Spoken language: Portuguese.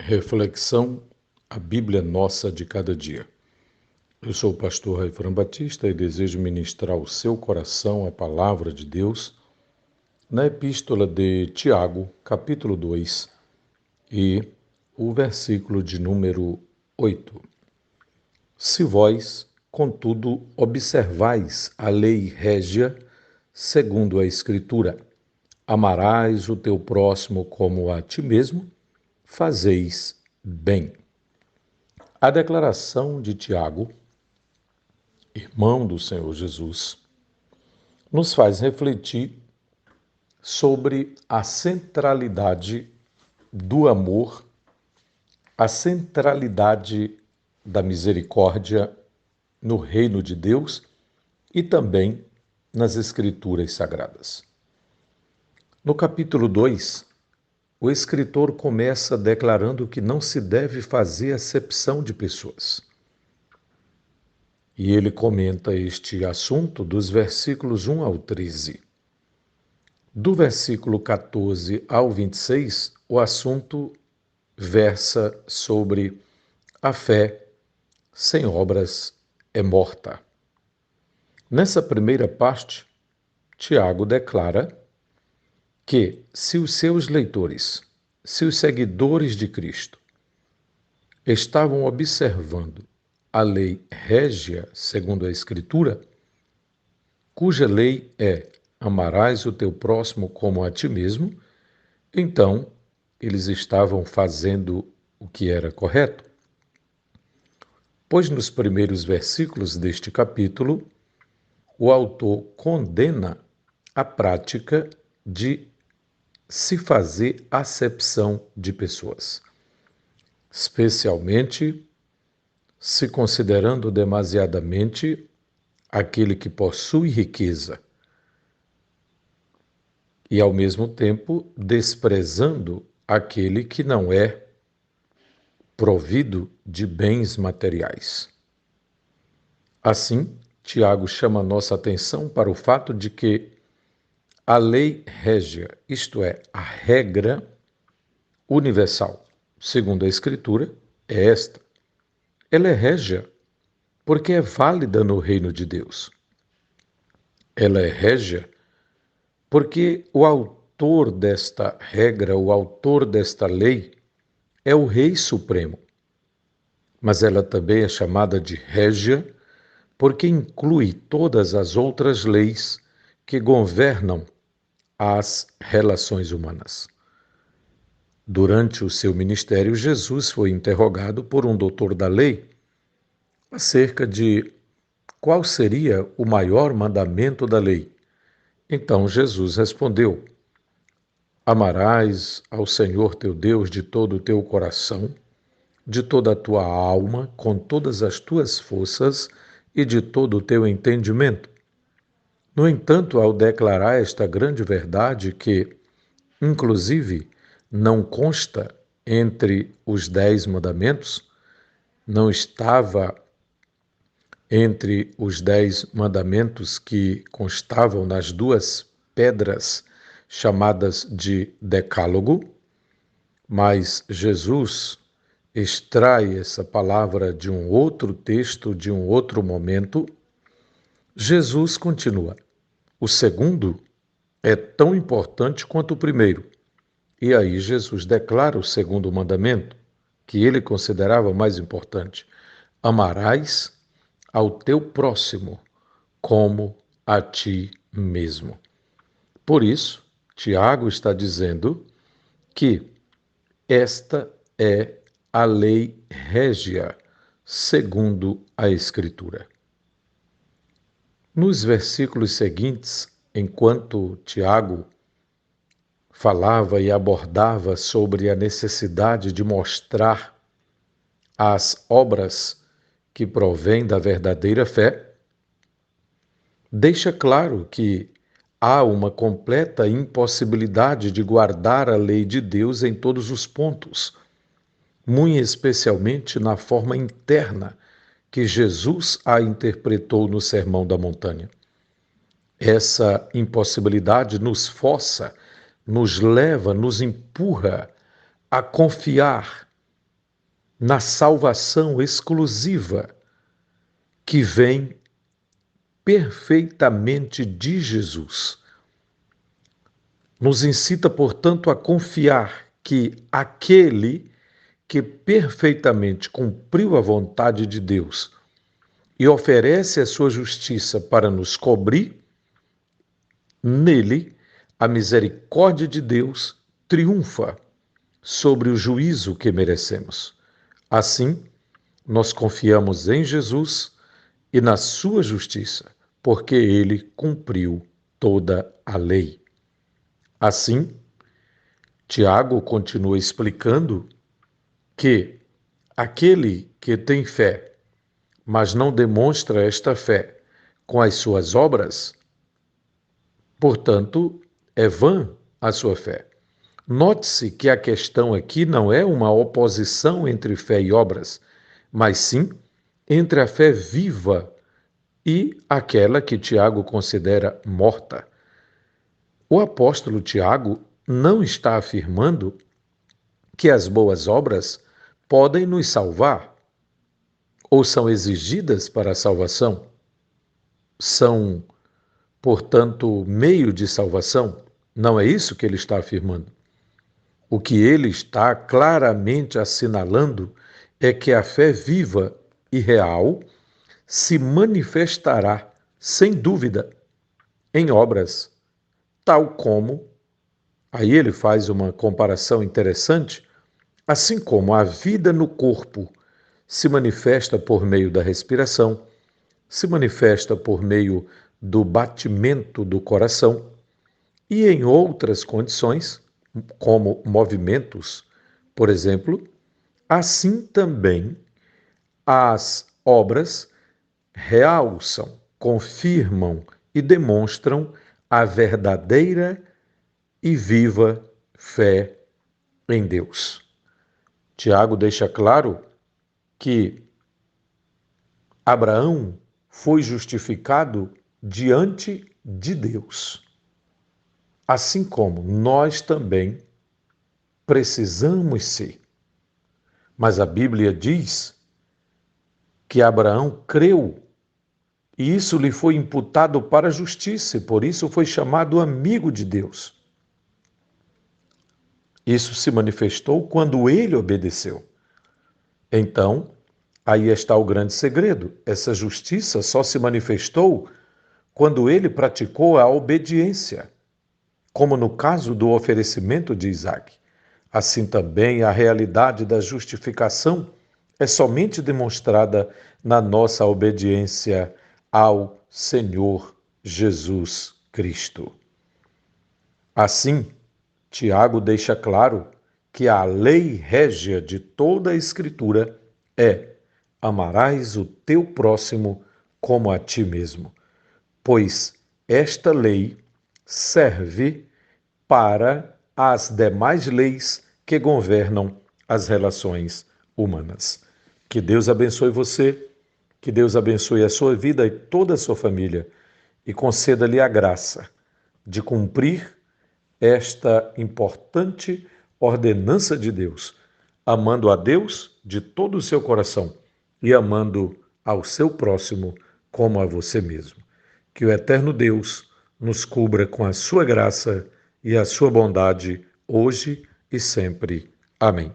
Reflexão, a Bíblia Nossa de Cada Dia. Eu sou o pastor Raifran Batista e desejo ministrar ao seu coração a palavra de Deus na epístola de Tiago, capítulo 2, e o versículo de número 8. Se vós, contudo, observais a lei régia, segundo a Escritura, amarás o teu próximo como a ti mesmo, fazeis bem. A declaração de Tiago, irmão do Senhor Jesus, nos faz refletir sobre a centralidade do amor, a centralidade da misericórdia no reino de Deus e também nas Escrituras Sagradas. No capítulo 2, o escritor começa declarando que não se deve fazer acepção de pessoas. E ele comenta este assunto dos versículos 1 ao 13. Do versículo 14 ao 26, o assunto versa sobre a fé sem obras é morta. Nessa primeira parte, Tiago declara que se os seus leitores, se os seguidores de Cristo, estavam observando a lei régia, segundo a Escritura, cuja lei é amarás o teu próximo como a ti mesmo, então eles estavam fazendo o que era correto. Pois nos primeiros versículos deste capítulo, o autor condena a prática de se fazer acepção de pessoas, especialmente se considerando demasiadamente aquele que possui riqueza e, ao mesmo tempo, desprezando aquele que não é provido de bens materiais. Assim, Tiago chama nossa atenção para o fato de que a lei régia, isto é, a regra universal, segundo a Escritura, é esta. Ela é régia porque é válida no reino de Deus. Ela é régia porque o autor desta regra, o autor desta lei, é o Rei Supremo. Mas ela também é chamada de régia porque inclui todas as outras leis que governam as relações humanas. Durante o seu ministério, Jesus foi interrogado por um doutor da lei acerca de qual seria o maior mandamento da lei. Então Jesus respondeu: amarás ao Senhor teu Deus de todo o teu coração, de toda a tua alma, com todas as tuas forças e de todo o teu entendimento. No entanto, ao declarar esta grande verdade que, inclusive, não consta entre os 10 mandamentos, não estava entre os 10 mandamentos que constavam nas duas pedras chamadas de Decálogo, mas Jesus extrai essa palavra de um outro texto, de um outro momento. Jesus continua: o segundo é tão importante quanto o primeiro. E aí Jesus declara o segundo mandamento, que ele considerava mais importante: amarás ao teu próximo como a ti mesmo. Por isso, Tiago está dizendo que esta é a lei régia, segundo a Escritura. Nos versículos seguintes, enquanto Tiago falava e abordava sobre a necessidade de mostrar as obras que provém da verdadeira fé, deixa claro que há uma completa impossibilidade de guardar a lei de Deus em todos os pontos, muito especialmente na forma interna que Jesus a interpretou no Sermão da Montanha. Essa impossibilidade nos força, nos leva, nos empurra a confiar na salvação exclusiva que vem perfeitamente de Jesus. Nos incita, portanto, a confiar que aquele que perfeitamente cumpriu a vontade de Deus e oferece a sua justiça para nos cobrir, nele a misericórdia de Deus triunfa sobre o juízo que merecemos. Assim, nós confiamos em Jesus e na sua justiça, porque ele cumpriu toda a lei. Assim, Tiago continua explicando que aquele que tem fé, mas não demonstra esta fé com as suas obras, portanto, é vã a sua fé. Note-se que a questão aqui não é uma oposição entre fé e obras, mas sim entre a fé viva e aquela que Tiago considera morta. O apóstolo Tiago não está afirmando que as boas obras podem nos salvar ou são exigidas para a salvação. São, portanto, meio de salvação. Não é isso que ele está afirmando. O que ele está claramente assinalando é que a fé viva e real se manifestará, sem dúvida, em obras, tal como, aí ele faz uma comparação interessante, assim como a vida no corpo se manifesta por meio da respiração, se manifesta por meio do batimento do coração e em outras condições, como movimentos, por exemplo, assim também as obras realçam, confirmam e demonstram a verdadeira e viva fé em Deus. Tiago deixa claro que Abraão foi justificado diante de Deus, assim como nós também precisamos ser. Mas a Bíblia diz que Abraão creu e isso lhe foi imputado para a justiça e por isso foi chamado amigo de Deus. Isso se manifestou quando ele obedeceu. Então, aí está o grande segredo. Essa justiça só se manifestou quando ele praticou a obediência, como no caso do oferecimento de Isaque. Assim também a realidade da justificação é somente demonstrada na nossa obediência ao Senhor Jesus Cristo. Assim, Tiago deixa claro que a lei régia de toda a Escritura é: amarás o teu próximo como a ti mesmo, pois esta lei serve para as demais leis que governam as relações humanas. Que Deus abençoe você, que Deus abençoe a sua vida e toda a sua família e conceda-lhe a graça de cumprir esta importante ordenança de Deus, amando a Deus de todo o seu coração e amando ao seu próximo como a você mesmo. Que o eterno Deus nos cubra com a sua graça e a sua bondade hoje e sempre. Amém.